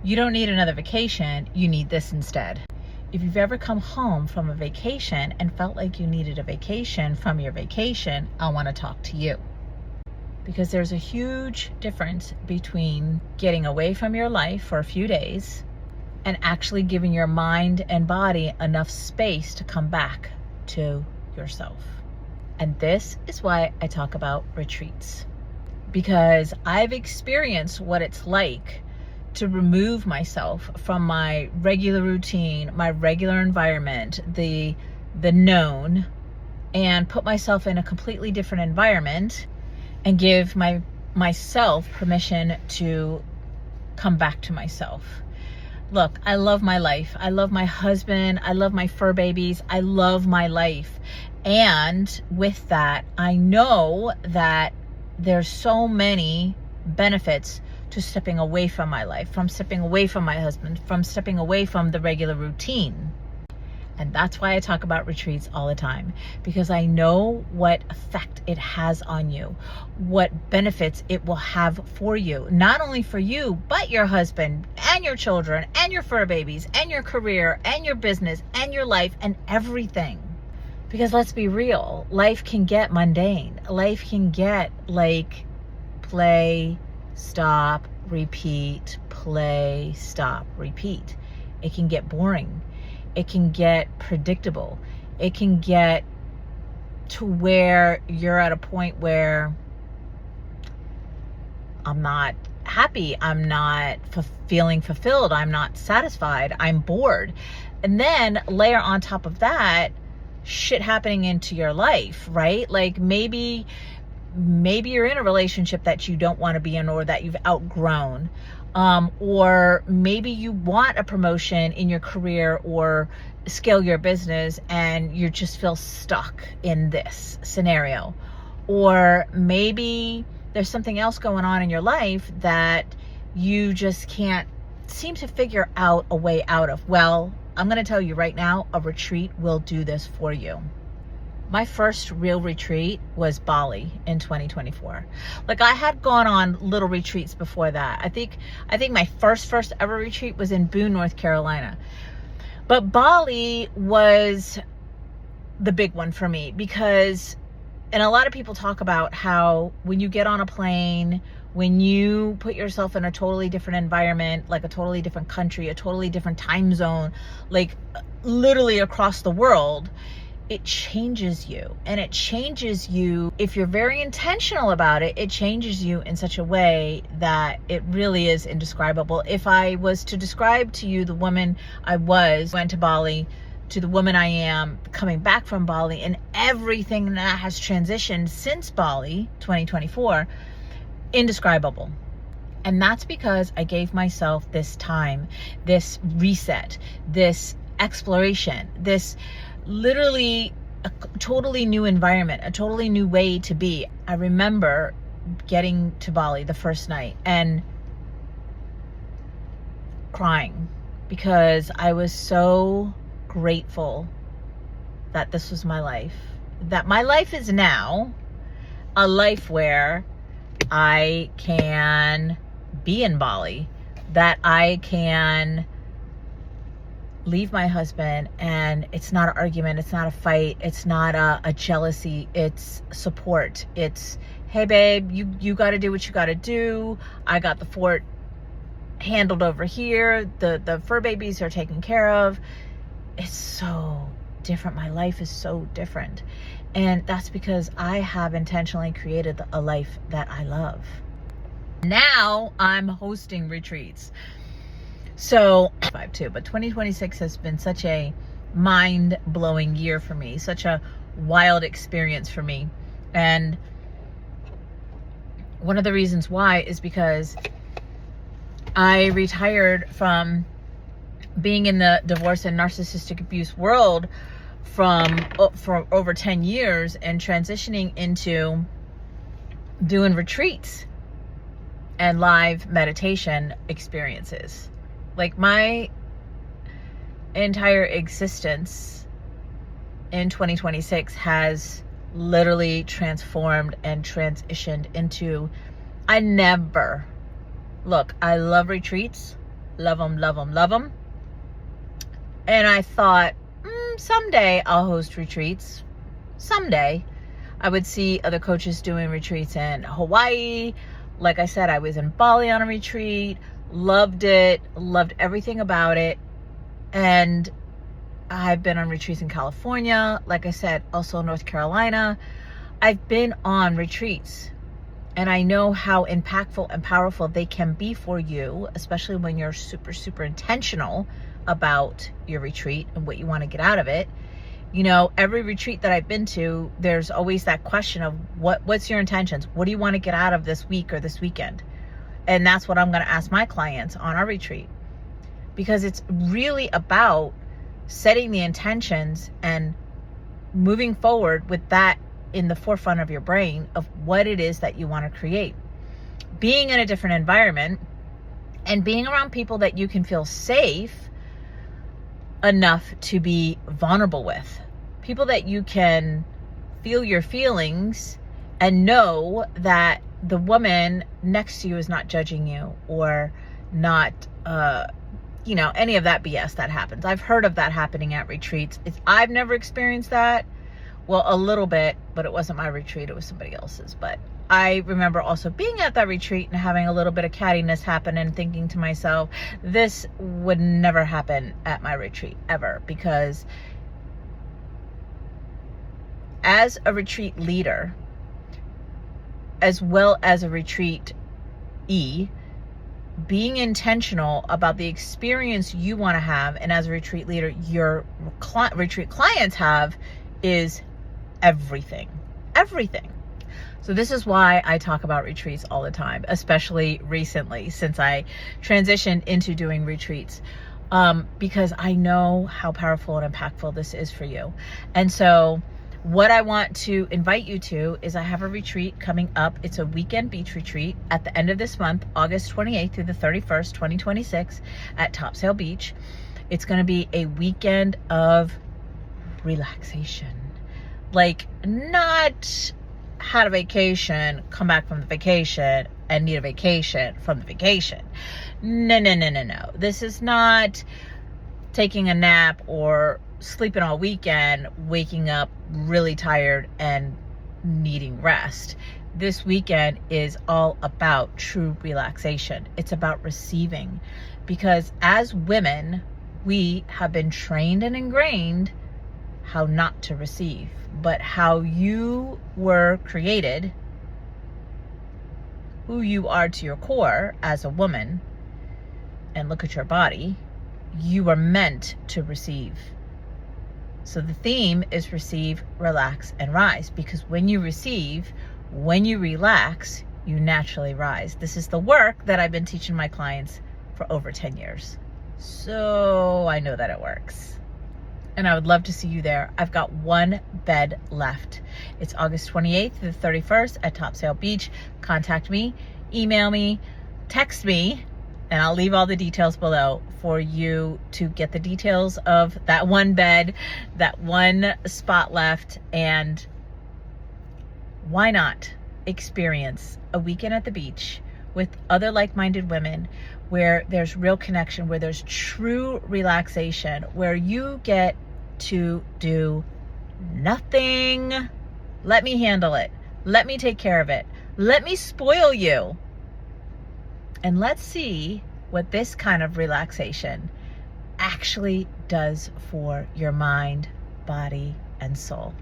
You don't need another vacation, you need this instead. If you've ever come home from a vacation and felt like you needed a vacation from your vacation, I want to talk to you. Because there's a huge difference between getting away from your life for a few days and actually giving your mind and body enough space to come back to yourself. And this is why I talk about retreats. Because I've experienced what it's like to remove myself from my regular routine, my regular environment, the known, and put myself in a completely different environment and give myself permission to come back to myself. Look, I love my life. I love my husband. I love my fur babies. I love my life. And with that, I know that there's so many benefits to stepping away from my life, from stepping away from my husband, from stepping away from the regular routine. And that's why I talk about retreats all the time, because I know what effect it has on you, what benefits it will have for you, not only for you, but your husband and your children and your fur babies and your career and your business and your life and everything. Because let's be real, life can get mundane. Life can get like play, stop, repeat, play, stop, repeat. It can get boring. It can get predictable. It can get to where you're at a point where I'm not happy. I'm not feeling fulfilled. I'm not satisfied. I'm bored. And then layer on top of that, shit happening into your life, right? Like maybe you're in a relationship that you don't want to be in or that you've outgrown. Or maybe you want a promotion in your career or scale your business and you just feel stuck in this scenario. Or maybe there's something else going on in your life that you just can't seem to figure out a way out of. Well, I'm going to tell you right now, a retreat will do this for you. My first real retreat was Bali in 2024. Like I had gone on little retreats before that. I think my first ever retreat was in Boone, North Carolina. But Bali was the big one for me because, and a lot of people talk about how when you get on a plane, when you put yourself in a totally different environment, like a totally different country, a totally different time zone, like literally across the world, it changes you. And it changes you, if you're very intentional about it, it changes you in such a way that it really is indescribable. If I was to describe to you the woman I went to Bali, to the woman I am coming back from Bali, and everything that has transitioned since Bali 2024, indescribable. And that's because I gave myself this time, this reset, this exploration, this literally a totally new environment, a totally new way to be. I remember getting to Bali the first night and crying because I was so grateful that this was my life, that my life is now a life where I can be in Bali, that I can leave my husband and it's not an argument, it's not a fight, it's not a jealousy, it's support. It's, hey babe, you got to do what you got to do. I got the fort handled over here. The fur babies are taken care of. It's so different. My life is so different. And that's because I have intentionally created a life that I love. Now I'm hosting retreats. So, 5-2, but 2026 has been such a mind-blowing year for me, such a wild experience for me. And one of the reasons why is because I retired from being in the divorce and narcissistic abuse world for over 10 years and transitioning into doing retreats and live meditation experiences. Like my entire existence in 2026 has literally transformed and transitioned into, I love retreats. Love them, love them, love them. And I thought, someday I'll host retreats. Someday. I would see other coaches doing retreats in Hawaii. Like I said, I was in Bali on a retreat. Loved it. Loved everything about it. And I've been on retreats in California. Like I said, also North Carolina. I've been on retreats. And I know how impactful and powerful they can be for you, especially when you're super, super intentional about your retreat and what you want to get out of it. You know, every retreat that I've been to, there's always that question of what's your intentions? What do you want to get out of this week or this weekend? And that's what I'm going to ask my clients on our retreat, because it's really about setting the intentions and moving forward with that in the forefront of your brain of what it is that you want to create. Being in a different environment and being around people that you can feel safe enough to be vulnerable with. People that you can feel your feelings and know that the woman next to you is not judging you or not, any of that BS that happens. I've heard of that happening at retreats. I've never experienced that. Well, a little bit, but it wasn't my retreat. It was somebody else's. But I remember also being at that retreat and having a little bit of cattiness happen and thinking to myself, this would never happen at my retreat ever, because as a retreat leader, as well as a retreatee, being intentional about the experience you want to have, and as a retreat leader, your retreat clients have, is everything. So this is why I talk about retreats all the time, especially recently since I transitioned into doing retreats, because I know how powerful and impactful this is for you. And so what I want to invite you to is I have a retreat coming up. It's a weekend beach retreat at the end of this month, August 28th through the 31st, 2026 at Topsail Beach. It's going to be a weekend of relaxation. Like, not had a vacation, come back from the vacation, and need a vacation from the vacation. No. This is not taking a nap or sleeping all weekend, waking up really tired and needing rest. This weekend is all about true relaxation. It's about receiving, because as women, we have been trained and ingrained how not to receive, but how you were created, who you are to your core as a woman, and look at your body, you were meant to receive. So the theme is receive, relax, and rise, because when you receive, when you relax, you naturally rise. This is the work that I've been teaching my clients for over 10 years. So I know that it works. And I would love to see you there. I've got one bed left. It's August 28th to the 31st at Topsail Beach. Contact me, email me, text me, and I'll leave all the details below for you to get the details of that one bed, that one spot left. And why not experience a weekend at the beach with other like-minded women, where there's real connection, where there's true relaxation, where you get to do nothing. Let me handle it. Let me take care of it. Let me spoil you. And let's see what this kind of relaxation actually does for your mind, body, and soul.